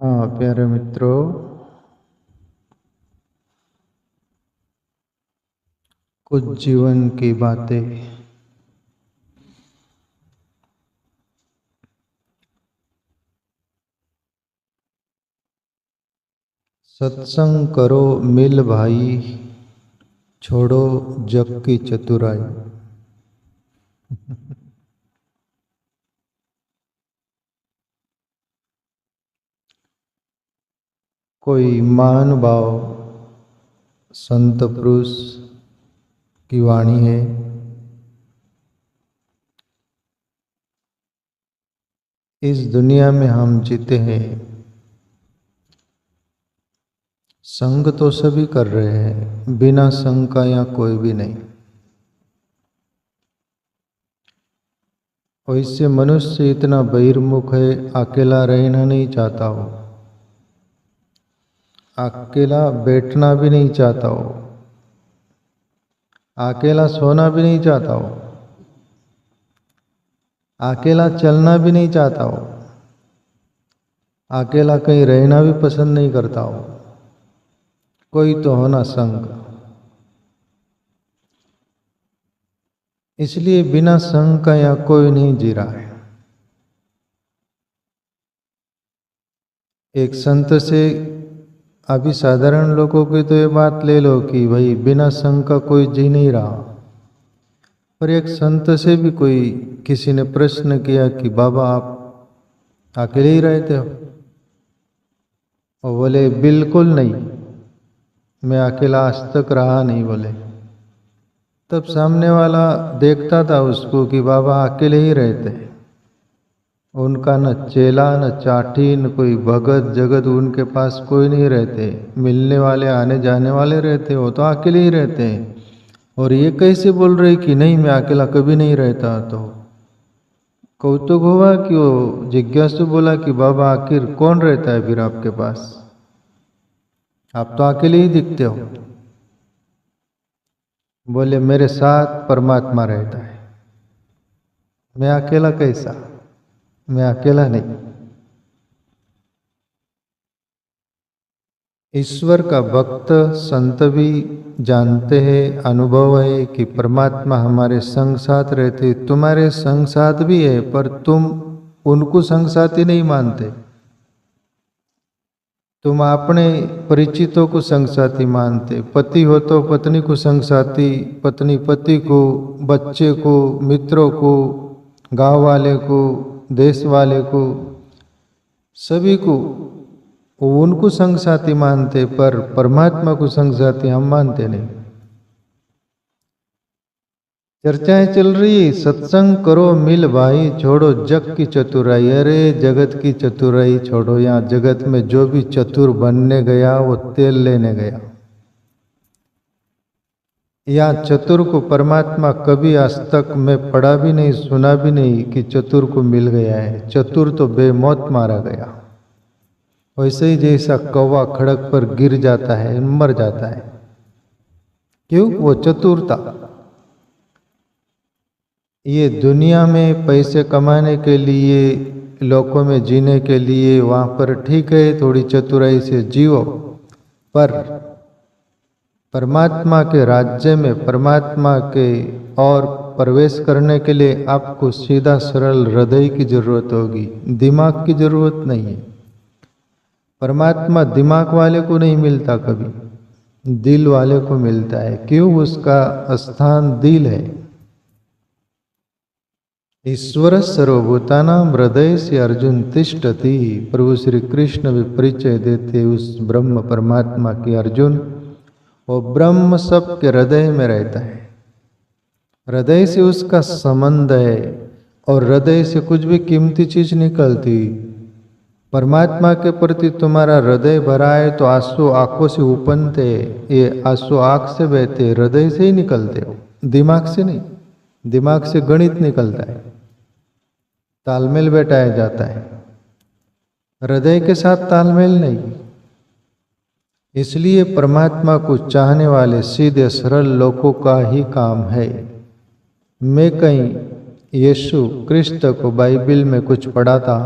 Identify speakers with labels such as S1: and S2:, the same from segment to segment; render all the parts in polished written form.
S1: हाँ प्यारे मित्रों, कुछ जीवन की बातें। सत्संग करो मिल भाई, छोड़ो जग की चतुराई। कोई महानुभाव संत पुरुष की वाणी है। इस दुनिया में हम जीते हैं, संग तो सभी कर रहे हैं, बिना संग का यहाँ कोई भी नहीं। और इससे मनुष्य इतना बहिर्मुख है, अकेला रहना नहीं चाहता हो, अकेला बैठना भी नहीं चाहता हो, अकेला सोना भी नहीं चाहता हो, अकेला चलना भी नहीं चाहता हो, अकेला कहीं रहना भी पसंद नहीं करता हो। कोई तो होना संग। इसलिए बिना संग का यहाँ कोई नहीं जी रहा है। एक संत से, अभी साधारण लोगों की तो ये बात ले लो कि भाई बिना संग का कोई जी नहीं रहा। पर एक संत से भी कोई किसी ने प्रश्न किया कि बाबा आप अकेले ही रहते हो? और बोले बिल्कुल नहीं, मैं अकेला आज तक रहा नहीं। बोले तब सामने वाला देखता था उसको कि बाबा अकेले ही रहते हैं। उनका न चेला न चाटी न कोई भगत जगत उनके पास कोई नहीं रहते। मिलने वाले आने जाने वाले रहते, वो तो अकेले ही रहते हैं। और ये कैसे बोल रहे कि नहीं मैं अकेला कभी नहीं रहता? तो कौतुक हुआ कि वो जिज्ञासु बोला कि बाबा आखिर कौन रहता है फिर आपके पास? आप तो अकेले ही दिखते हो। बोले मेरे साथ परमात्मा रहता है, मैं अकेला कैसा? मैं अकेला नहीं। ईश्वर का भक्त संत भी जानते हैं, अनुभव है कि परमात्मा हमारे संग साथ रहते। तुम्हारे संग साथ भी है, पर तुम उनको संग साथी नहीं मानते। तुम अपने परिचितों को संग साथी मानते। पति हो तो पत्नी को संग साथी, पत्नी पति को, बच्चे को, मित्रों को, गांव वाले को, देश वाले को, सभी को उनको संग साथी मानते। पर परमात्मा को संग साथी हम मानते नहीं। चर्चाएं चल रही, सत्संग करो मिल भाई, छोड़ो जग की चतुराई। अरे जगत की चतुराई छोड़ो। यहाँ जगत में जो भी चतुर बनने गया वो तेल लेने गया। यहाँ चतुर को परमात्मा कभी आज तक मैं पढ़ा भी नहीं, सुना भी नहीं कि चतुर को मिल गया है। चतुर तो बेमौत मारा गया। वैसे ही जैसा कौवा खड़क पर गिर जाता है, मर जाता है। क्यों? वो चतुर था। ये दुनिया में पैसे कमाने के लिए, लोकों में जीने के लिए वहां पर ठीक है, थोड़ी चतुराई से जियो। पर परमात्मा के राज्य में, परमात्मा के और प्रवेश करने के लिए आपको सीधा सरल हृदय की जरूरत होगी, दिमाग की जरूरत नहीं है। परमात्मा दिमाग वाले को नहीं मिलता, कभी दिल वाले को मिलता है। क्यों? उसका स्थान दिल है। ईश्वर सर्वभूतानां हृदय से अर्जुन तिष्ठति। प्रभु श्री कृष्ण भी परिचय देते उस ब्रह्म परमात्मा के। अर्जुन, वो ब्रह्म सबके हृदय में रहता है। हृदय से उसका संबंध है, और हृदय से कुछ भी कीमती चीज निकलती। परमात्मा के प्रति तुम्हारा हृदय भरा है तो आंसू आंखों से उपनते। ये आंसू आंख से बहते, हृदय से ही निकलते हो, दिमाग से नहीं। दिमाग से गणित निकलता है, तालमेल बैठाया जाता है, हृदय के साथ तालमेल नहीं। इसलिए परमात्मा को चाहने वाले सीधे सरल लोगों का ही काम है। मैं कहीं यीशु क्रिस्त को बाइबल में कुछ पढ़ा था,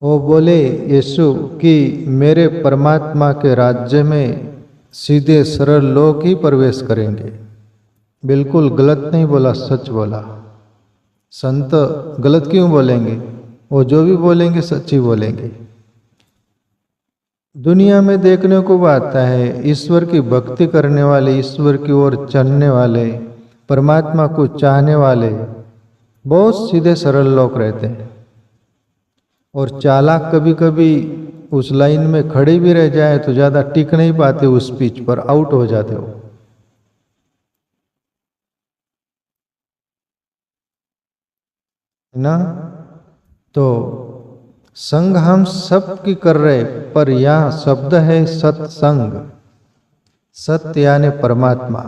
S1: वो बोले यीशु कि मेरे परमात्मा के राज्य में सीधे सरल लोग ही प्रवेश करेंगे। बिल्कुल गलत नहीं बोला, सच बोला। संत गलत क्यों बोलेंगे? वो जो भी बोलेंगे सच ही बोलेंगे। दुनिया में देखने को आता है, ईश्वर की भक्ति करने वाले, ईश्वर की ओर चलने वाले, परमात्मा को चाहने वाले बहुत सीधे सरल लोग रहते हैं। और चालाक कभी कभी उस लाइन में खड़े भी रह जाए तो ज्यादा टिक नहीं पाते, उस पिच पर आउट हो जाते हो। ना तो संग हम सब की कर रहे, पर यह शब्द है सत्संग। सत्य यानी परमात्मा।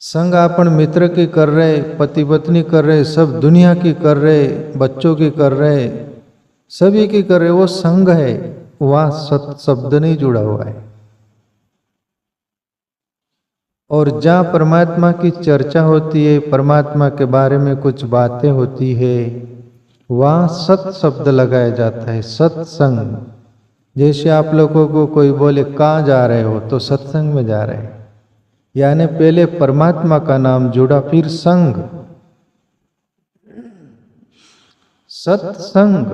S1: संग अपन मित्र की कर रहे, पति पत्नी कर रहे, सब दुनिया की कर रहे, बच्चों की कर रहे, सभी की कर रहे, वो संग है। वह सत शब्द नहीं जुड़ा हुआ है। और जहाँ परमात्मा की चर्चा होती है, परमात्मा के बारे में कुछ बातें होती है, वहाँ सत शब्द लगाया जाता है, सत्संग। जैसे आप लोगों को कोई बोले कहाँ जा रहे हो, तो सत्संग में जा रहे हैं। यानी पहले परमात्मा का नाम जुड़ा, फिर संग, सत्संग।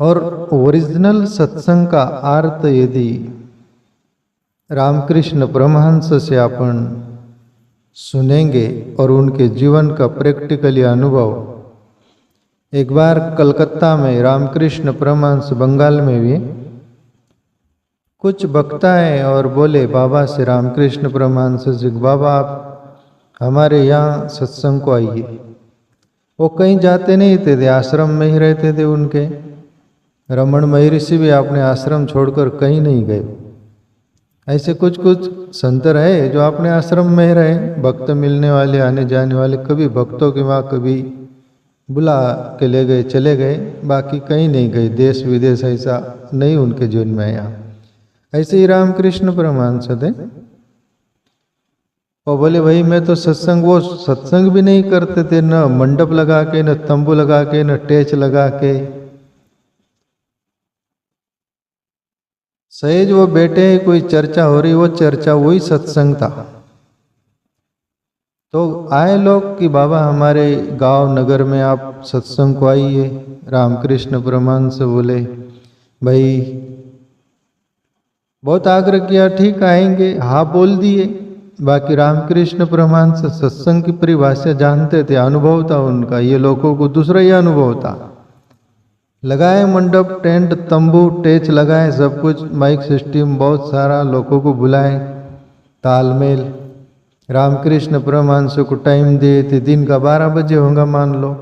S1: और ओरिजिनल सत्संग का अर्थ यदि रामकृष्ण परमहंस से अपन सुनेंगे और उनके जीवन का प्रैक्टिकली अनुभव, एक बार कलकत्ता में रामकृष्ण परमहंस बंगाल में भी कुछ बकता है और बोले बाबा से, रामकृष्ण परमहंस से, बाबा आप हमारे यहाँ सत्संग को आइए। वो कहीं जाते नहीं थे, आश्रम में ही रहते थे उनके। रमन महर्षि भी अपने आश्रम छोड़कर कहीं नहीं गए। ऐसे कुछ कुछ संत रहे जो अपने आश्रम में रहे, भक्त मिलने वाले, आने जाने वाले। कभी भक्तों के वहाँ कभी बुला के ले गए, चले गए, बाकी कहीं नहीं गए। देश विदेश ऐसा नहीं उनके जीवन में आया। ऐसे ही रामकृष्ण परमहंस थे। और बोले भाई मैं तो सत्संग, वो सत्संग भी नहीं करते थे, न मंडप लगा के, न तंबू लगा के, न टेच लगा के। सहज वो बैठे, कोई चर्चा हो रही, वो चर्चा वही सत्संग था। तो आए लोग कि बाबा हमारे गांव नगर में आप सत्संग को आइए। रामकृष्ण परमहंस बोले भाई, बहुत आग्रह किया, ठीक आएंगे, हाँ बोल दिए। बाकी रामकृष्ण परमहंस सत्संग की परिभाषा जानते थे, अनुभव था उनका। ये लोगों को दूसरा ही अनुभव था। लगाए मंडप, टेंट, तंबू, टेच लगाए, सब कुछ, माइक सिस्टम, बहुत सारा, लोगों को बुलाए, तालमेल। रामकृष्ण परमहंस को टाइम दिए थे, दिन का 12 बजे होगा मान लो।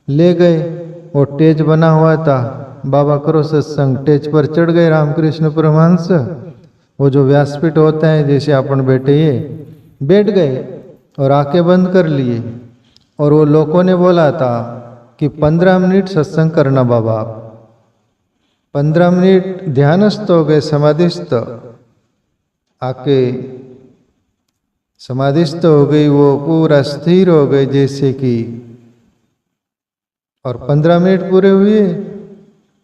S1: ले गए, वो टेज बना हुआ था, बाबा करो सत्संग। टेज पर चढ़ गए रामकृष्ण परमहंस। वो जो व्यासपीठ होता है जैसे अपन बैठे, ये बैठ गए और आंखें बंद कर लिए। और वो लोगों ने बोला था कि 15 मिनट सत्संग करना बाबा। 15 मिनट ध्यानस्थ हो गए, समाधिस्थ, आके समाधिस्थ हो गई, वो पूरा स्थिर हो गए जैसे कि। और 15 मिनट पूरे हुए,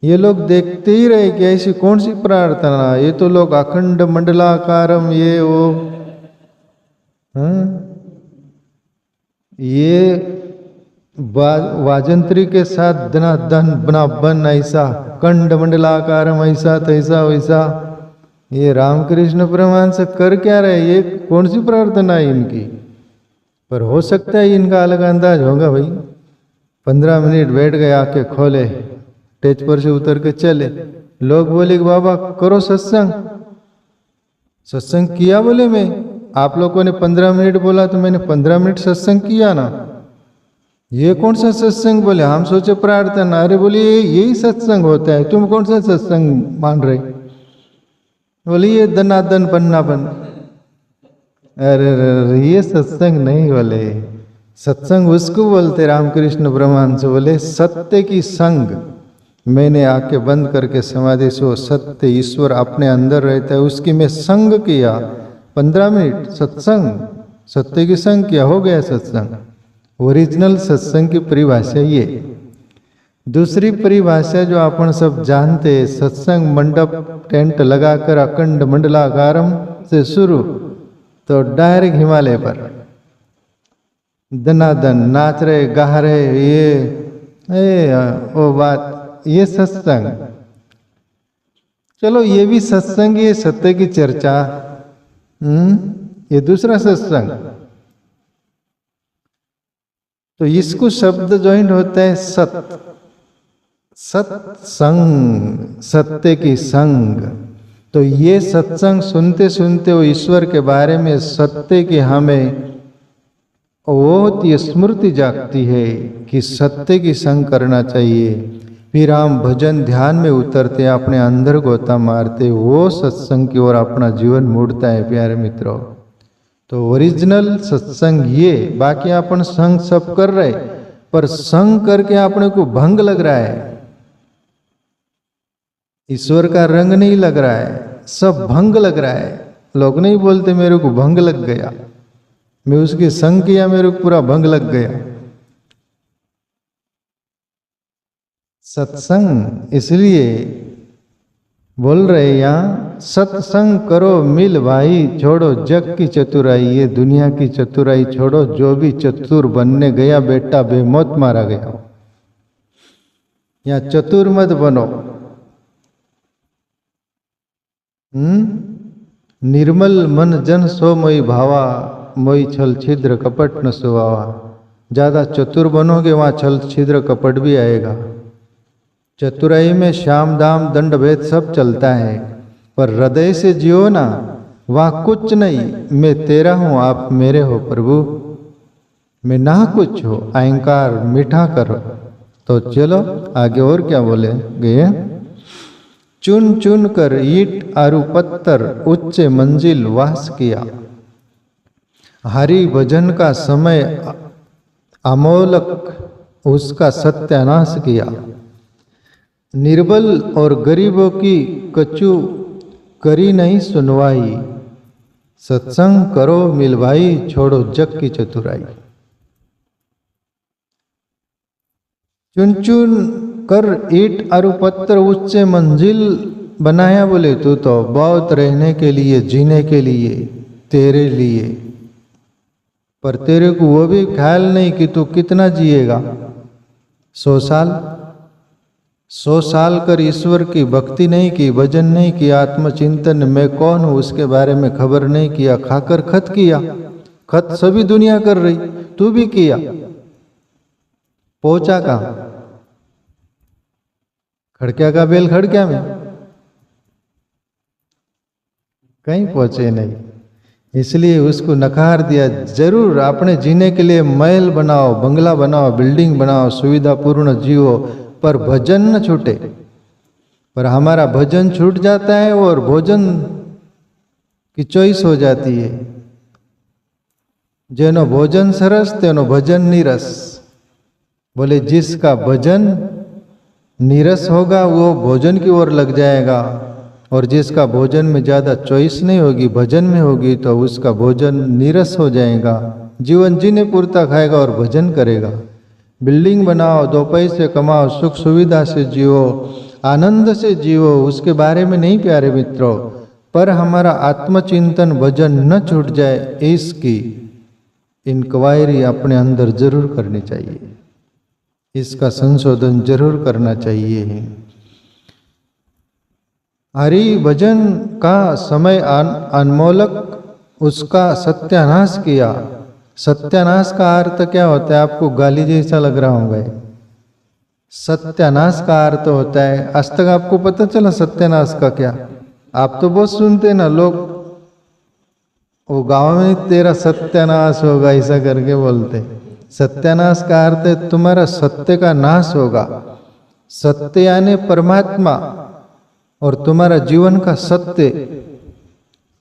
S1: ये लोग देखते ही रहे कि ऐसी कौन सी प्रार्थना, ये तो लोग अखंड मंडलाकारम, ये वो, ये वाजंत्री के साथ धना धन बना बन, ऐसा कंड मंडलाकारम, ऐसा तैसा वैसा। ये रामकृष्ण परमहंस कर क्या रहे, ये कौन सी प्रार्थना है इनकी? पर हो सकता है इनका अलग अंदाज होगा भाई। 15 मिनट बैठ गए, आके खोले, टेज पर से उतर के चले। लोग बोले कि बाबा करो सत्संग। सत्संग किया? बोले मैं, आप लोगों ने 15 मिनट बोला तो मैंने 15 मिनट सत्संग किया ना। ये कौन सा सत्संग? बोले हम सोचे प्रार्थना। अरे बोले यही सत्संग होता है, तुम कौन सा सत्संग मान रहे? बोले ये दनादन पन्नापन। अरे ये सत्संग नहीं। बोले सत्संग उसको बोलते, रामकृष्ण परमहंस बोले सत्य की संग। मैंने आंखें बंद करके समाधि सो, सत्य ईश्वर अपने अंदर रहता है, उसकी मैं संग किया। 15 मिनट सत्संग, सत्य की संग किया, हो गया सत्संग। ओरिजिनल सत्संग की परिभाषा ये। दूसरी परिभाषा जो अपन सब जानते, सत्संग मंडप टेंट लगाकर अखंड मंडलाकारम से शुरू तो डायरेक्ट हिमालय पर दनादन नाच रहे गा रहे, वो बात, ये सत्संग। चलो ये भी सत्संग, ये सत्य की चर्चा, ये दूसरा सत्संग। तो इसको शब्द ज्वाइंट होता है सत, सत्संग, सत्य की संग। तो ये सत्संग सुनते सुनते वो ईश्वर के बारे में, सत्य की हमें बहुत ही स्मृति जागती है कि सत्य की संग करना चाहिए। फिर हम भजन ध्यान में उतरते, अपने अंदर गोता मारते, वो सत्संग की ओर अपना जीवन मोड़ता है प्यारे मित्रों। तो ओरिजिनल सत्संग ये, बाकी अपन संग सब कर रहे, पर संग करके अपने को भंग लग रहा है, ईश्वर का रंग नहीं लग रहा है, सब भंग लग रहा है। लोग नहीं बोलते मेरे को भंग लग गया, मैं उसकी संग किया, मेरे को पूरा भंग लग गया। सत्संग इसलिए बोल रहे यहाँ, सत्संग करो मिल भाई, छोड़ो जग की चतुराई, ये दुनिया की चतुराई छोड़ो, जो भी चतुर बनने गया बेटा बेमौत मारा गया। या चतुर मत बनो। निर्मल मन जन सो मोई भावा, मोई छल छिद्र कपट न सुहावा। ज्यादा चतुर बनोगे वहां छल छिद्र कपट भी आएगा। चतुराई में श्याम दाम दंड भेद सब चलता है, पर हृदय से जियो ना, वहां कुछ नहीं, मैं तेरा हूं आप मेरे हो प्रभु, मैं ना कुछ हो, अहंकार मीठा करो। तो चलो आगे और क्या बोले गए, चुन चुन कर ईट आरु पत्थर उच्च मंजिल वास किया। हरि भजन का समय अमोलक उसका सत्यानाश किया। निर्बल और गरीबों की कछु करी नहीं सुनवाई, सत्संग करो मिल भाई, छोड़ो जग की चतुराई। चुन चुन कर ईट और पत्थर उच्च मंजिल बनाया, बोले तू तो बहुत रहने के लिए, जीने के लिए, तेरे लिए, पर तेरे को वो भी ख्याल नहीं कि तू कितना जिएगा। 100 साल, 100 साल कर ईश्वर की भक्ति नहीं की, भजन नहीं किया, आत्मचिंतन मैं कौन हूं उसके बारे में खबर नहीं किया, खाकर खत किया। खत सभी दुनिया कर रही, तू भी किया, पहुंचा कहां? खड़क्या का बेल खड़क्या में, कहीं पहुंचे नहीं। इसलिए उसको नकार दिया। जरूर अपने जीने के लिए महल बनाओ, बंगला बनाओ, बिल्डिंग बनाओ, सुविधापूर्ण जियो, पर भजन न छूटे। पर हमारा भजन छूट जाता है और भोजन की चॉइस हो जाती है। जेनो भोजन सरस तेनो भजन नीरस। बोले जिसका भजन नीरस होगा वो भोजन की ओर लग जाएगा, और जिसका भोजन में ज़्यादा चॉइस नहीं होगी, भजन में होगी, तो उसका भोजन नीरस हो जाएगा। जीवन जीने पूरता खाएगा और भजन करेगा। बिल्डिंग बनाओ, 2 पैसे कमाओ, सुख सुविधा से जियो, आनंद से जियो, उसके बारे में नहीं प्यारे मित्रों, पर हमारा आत्मचिंतन भजन न छूट जाए, इसकी इंक्वायरी अपने अंदर जरूर करनी चाहिए, इसका संशोधन जरूर करना चाहिए। हरि भजन का समय अनमोलक उसका सत्यानाश किया। सत्यानाश का अर्थ क्या होता है? आपको गाली जैसा लग रहा होगा। सत्यानाश का अर्थ होता है, आज तक आपको पता चला सत्यानाश का क्या? आप तो बहुत सुनते ना, लोग वो गांव में तेरा सत्यानाश होगा ऐसा करके बोलते। सत्यानाश का अर्थ है तुम्हारा सत्य का नाश होगा। सत्य यानी परमात्मा, और तुम्हारा जीवन का सत्य,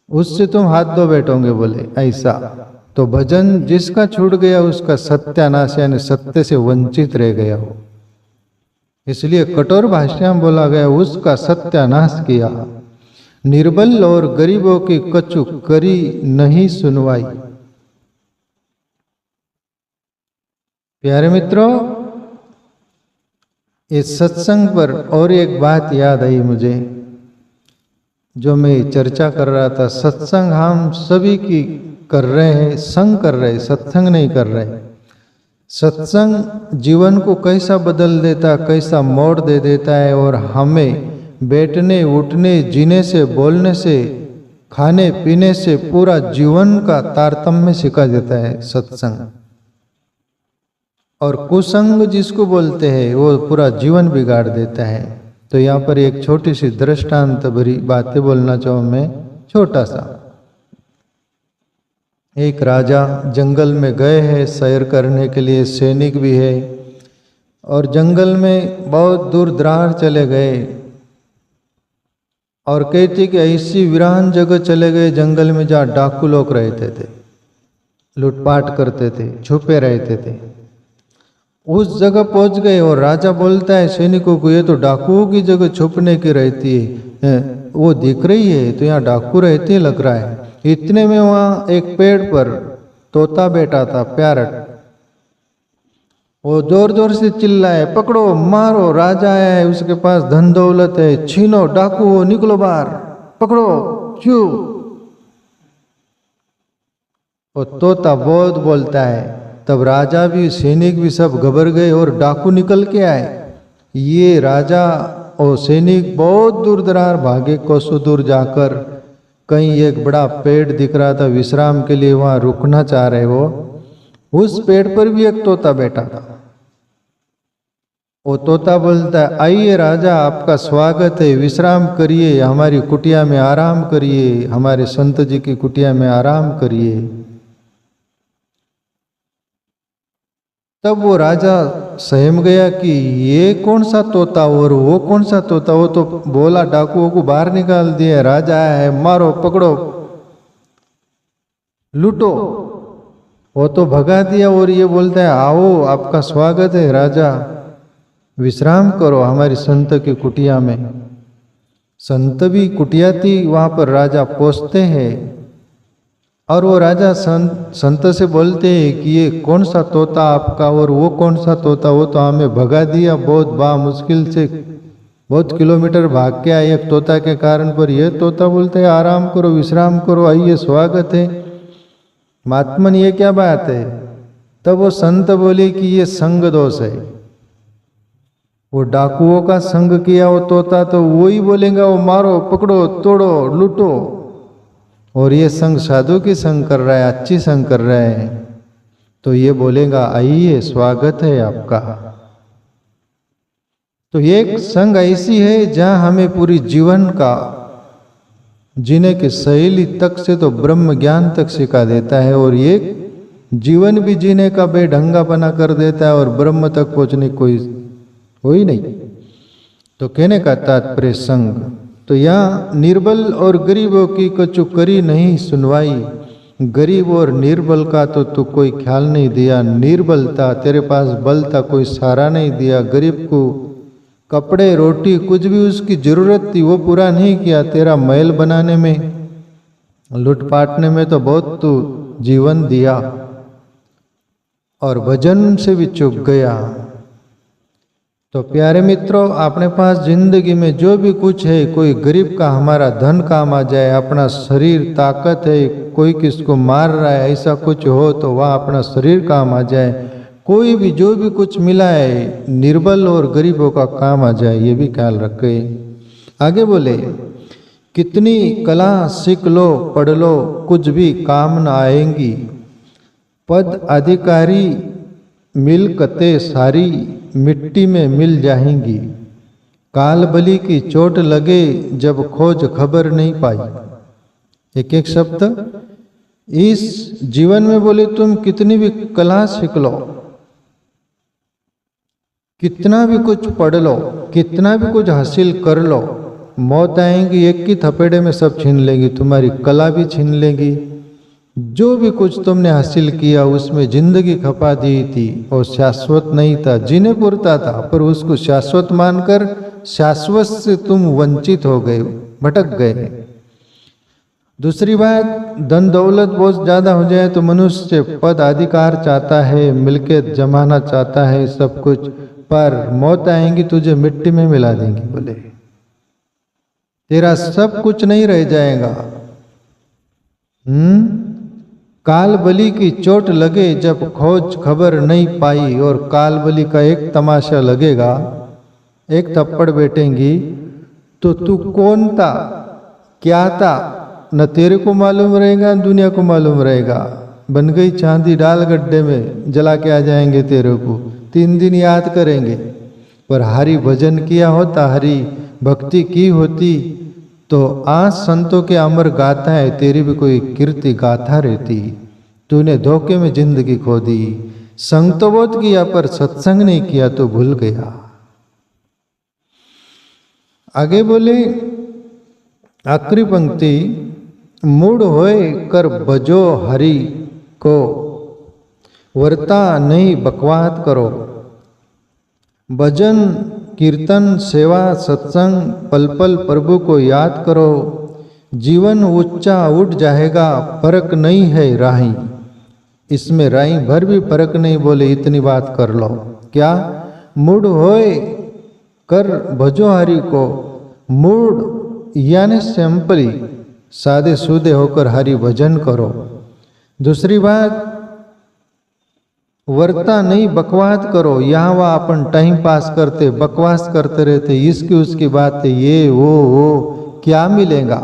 S1: उससे तुम हाथ धो बैठोगे, बोले ऐसा। तो भजन जिसका छूट गया उसका सत्यानाश यानी सत्य से वंचित रह गया हो, इसलिए कठोर भाषा में बोला गया उसका सत्यानाश किया। निर्बल और गरीबों की कछु करी नहीं सुनवाई। प्यारे मित्रों, इस सत्संग पर और एक बात याद आई मुझे, जो मैं चर्चा कर रहा था। सत्संग हम सभी की कर रहे हैं, संग कर रहे, सत्संग नहीं कर रहे। सत्संग जीवन को कैसा बदल देता, कैसा मोड़ दे देता है, और हमें बैठने उठने जीने से बोलने से खाने पीने से पूरा जीवन का तारतम्य सिखा देता है सत्संग। और कुसंग जिसको बोलते हैं वो पूरा जीवन बिगाड़ देता है। तो यहाँ पर एक छोटी सी दृष्टांत भरी बातें बोलना चाहूँ मैं, छोटा सा। एक राजा जंगल में गए हैं सैर करने के लिए, सैनिक भी है, और जंगल में बहुत दूर दरार चले गए, और कहते कि ऐसी वीरान जगह चले गए जंगल में जहाँ डाकू लोग रहते थे, लूटपाट करते थे, छुपे रहते थे। उस जगह पहुंच गए और राजा बोलता है सैनिकों को, ये तो डाकुओं की जगह छुपने की रहती है, वो दिख रही है तो यहाँ डाकू रहते लग रहा है। इतने में वहाँ एक पेड़ पर तोता बैठा था, पैरट। वो जोर जोर से चिल्लाए, पकड़ो मारो, राजा आया है, उसके पास धन दौलत है, छीनो, डाकू हो, निकलो बाहर, पकड़ो, क्यों। वो तोता बहुत बोलता है। तब राजा भी सैनिक भी सब घबर गए और डाकू निकल के आए। ये राजा और सैनिक बहुत दूर दरार भागे, कोसों दूर जाकर कहीं एक बड़ा पेड़ दिख रहा था, विश्राम के लिए वहां रुकना चाह रहे वो। उस पेड़ पर भी एक तोता बैठा था। वो तोता बोलता है, आइए राजा, आपका स्वागत है, विश्राम करिए, हमारी कुटिया में आराम करिए, हमारे संत जी की कुटिया में आराम करिए। तब वो राजा सहम गया कि ये कौन सा तोता और वो कौन सा तोता। वो तो बोला डाकुओं को बाहर निकाल दिया, राजा आया है, मारो, पकड़ो, लूटो। वो तो भगा दिया और ये बोलता है, आओ, आपका स्वागत है राजा, विश्राम करो हमारी संत की कुटिया में। संत भी कुटिया थी, वहां पर राजा पहुंचते हैं और वो राजा संत से बोलते हैं कि ये कौन सा तोता आपका और वो कौन सा तोता। वो तो हमें भगा दिया, बहुत मुश्किल से बहुत किलोमीटर भाग के आए एक तोता के कारण, पर ये तोता बोलते हैं आराम करो, विश्राम करो, आइए, स्वागत है। महात्मन ये क्या बात है। तब वो संत बोले कि ये संग दोष है। वो डाकुओं का संग किया वो तोता, तो वो ही बोलेगा वो मारो, पकड़ो, तोड़ो, लूटो। और ये संग साधु की संग कर रहा है, अच्छी संग कर रहा है, तो ये बोलेगा आइए, स्वागत है आपका। तो एक संग ऐसी है जहां हमें पूरी जीवन का जीने की शैली तक से तो ब्रह्म ज्ञान तक सिखा देता है, और ये जीवन भी जीने का बेढंगा बना कर देता है, और ब्रह्म तक पहुंचने कोई हो ही नहीं। तो कहने का तात्पर्य संग। तो यहाँ निर्बल और गरीबों की कछु करी नहीं सुनवाई, गरीब और निर्बल का तो तू कोई ख्याल नहीं दिया। निर्बल था, तेरे पास बल था, कोई सहारा नहीं दिया। गरीब को कपड़े रोटी कुछ भी उसकी जरूरत थी वो पूरा नहीं किया। तेरा महल बनाने में, लूटपाटने में तो बहुत तू जीवन दिया, और भजन से भी चूक गया। तो प्यारे मित्रों, अपने पास जिंदगी में जो भी कुछ है, कोई गरीब का हमारा धन काम आ जाए, अपना शरीर ताकत है, कोई किसको मार रहा है ऐसा कुछ हो तो वह अपना शरीर काम आ जाए। कोई भी जो भी कुछ मिला है निर्बल और गरीबों का काम आ जाए, ये भी ख्याल रखे। आगे बोले, कितनी कला सीख लो, पढ़ लो, कुछ भी काम न आएंगी। पद अधिकारी मिलकते सारी मिट्टी में मिल जाएंगी। काल बली की चोट लगे जब खोज खबर नहीं पाई। एक एक शब्द इस जीवन में बोले, तुम कितनी भी कला सीख लो, कितना भी कुछ पढ़ लो, कितना भी कुछ हासिल कर लो, मौत आएंगी, एक की थपेड़े में सब छीन लेगी, तुम्हारी कला भी छीन लेगी। जो भी कुछ तुमने हासिल किया उसमें जिंदगी खपा दी थी और शाश्वत नहीं था, जीने पुरता था, पर उसको शाश्वत मानकर शाश्वत से तुम वंचित हो गए, भटक गए। दूसरी बात, धन दौलत बहुत ज़्यादा हो जाए तो मनुष्य पद अधिकार चाहता है, मिल्कियत जमाना चाहता है, सब कुछ, पर मौत आएंगी तुझे मिट्टी में मिला देंगी। बोले तेरा सब कुछ नहीं रह जाएगा। काल बलि की चोट लगे जब खोज खबर नहीं पाई, और काल बलि का एक तमाशा लगेगा, एक थप्पड़ बैठेंगी तो तू कौन था, क्या था, न तेरे को मालूम रहेगा न दुनिया को मालूम रहेगा। बन गई चांदी, डाल गड्ढे में, जला के आ जाएंगे तेरे को। 3 दिन याद करेंगे, पर हरि भजन किया होता, हरि भक्ति की होती तो आज संतों के अमर गाथा है, तेरी भी कोई कीर्ति गाथा रहती। तूने धोखे में जिंदगी खो दी, संग तो बहुत किया पर सत्संग नहीं किया तो भूल गया। आगे बोले आखिरी पंक्ति, मूड होए कर भजो हरि को, वर्ता नहीं बकवाद करो। भजन कीर्तन सेवा सत्संग पल पल प्रभु को याद करो, जीवन ऊंचा उठ जाएगा, फर्क नहीं है राही। इसमें राही भर भी फर्क नहीं, बोले इतनी बात कर लो। क्या मूड होए कर भजो हरि को, मूड यानी सिंपली सादे सूदे होकर हरि भजन करो। दूसरी बात, वर्ता नहीं बकवाद करो। यहाँ वहाँ अपन टाइम पास करते बकवास करते रहते, इसकी उसकी बातें, ये वो क्या मिलेगा।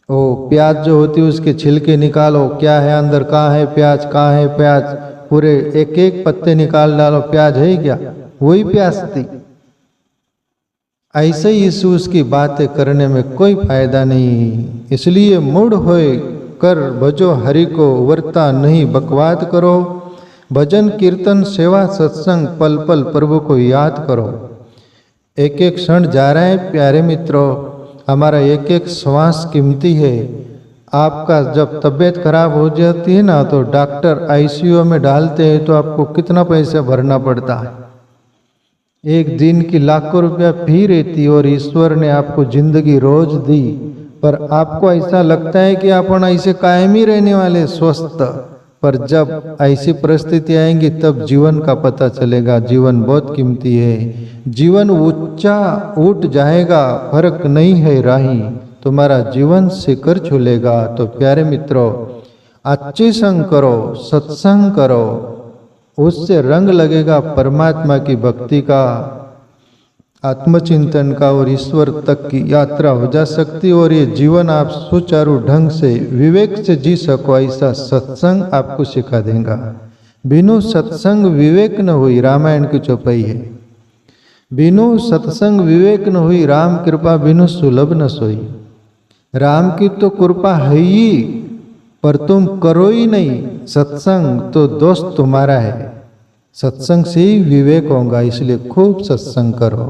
S1: ओ प्याज जो होती है उसके छिलके निकालो, क्या है अंदर, कहाँ है प्याज, कहाँ है प्याज, पूरे एक एक पत्ते निकाल डालो, प्याज है क्या, वही प्याज थी। ऐसे ही इस उसकी बातें करने में कोई फायदा नहीं। इसलिए मूड होए कर भजो हरि को, वर्ता नहीं बकवाद करो। भजन कीर्तन सेवा सत्संग पल पल प्रभु को याद करो। एक एक क्षण जा रहा है प्यारे मित्रों, हमारा एक एक श्वास कीमती है। आपका जब तबीयत खराब हो जाती है ना, तो डॉक्टर आईसीयू में डालते हैं तो आपको कितना पैसा भरना पड़ता है। एक दिन की लाखों रुपया फी रहती, और ईश्वर ने आपको जिंदगी रोज दी, पर आपको ऐसा लगता है कि अपन ऐसे कायम ही रहने वाले स्वस्थ। पर जब ऐसी परिस्थिति आएंगी तब जीवन का पता चलेगा, जीवन बहुत कीमती है। जीवन ऊंचा उठ जाएगा, फर्क नहीं है राही, तुम्हारा जीवन शिखर झूलेगा। तो प्यारे मित्रों, अच्छे संग करो, सत्संग करो, उससे रंग लगेगा परमात्मा की भक्ति का, आत्मचिंतन का, और ईश्वर तक की यात्रा हो जा सकती। और ये जीवन आप सुचारू ढंग से विवेक से जी सको, ऐसा सत्संग आपको सिखा देगा। बिनु सत्संग विवेक न हुई, रामायण की चौपाई है। बिनु सत्संग विवेक न हुई, राम कृपा बिनु सुलभ न सोई। राम की तो कृपा है ही, पर तुम करो ही नहीं सत्संग, तो दोस्त तुम्हारा है। सत्संग से ही विवेक होगा, इसलिए खूब सत्संग करो।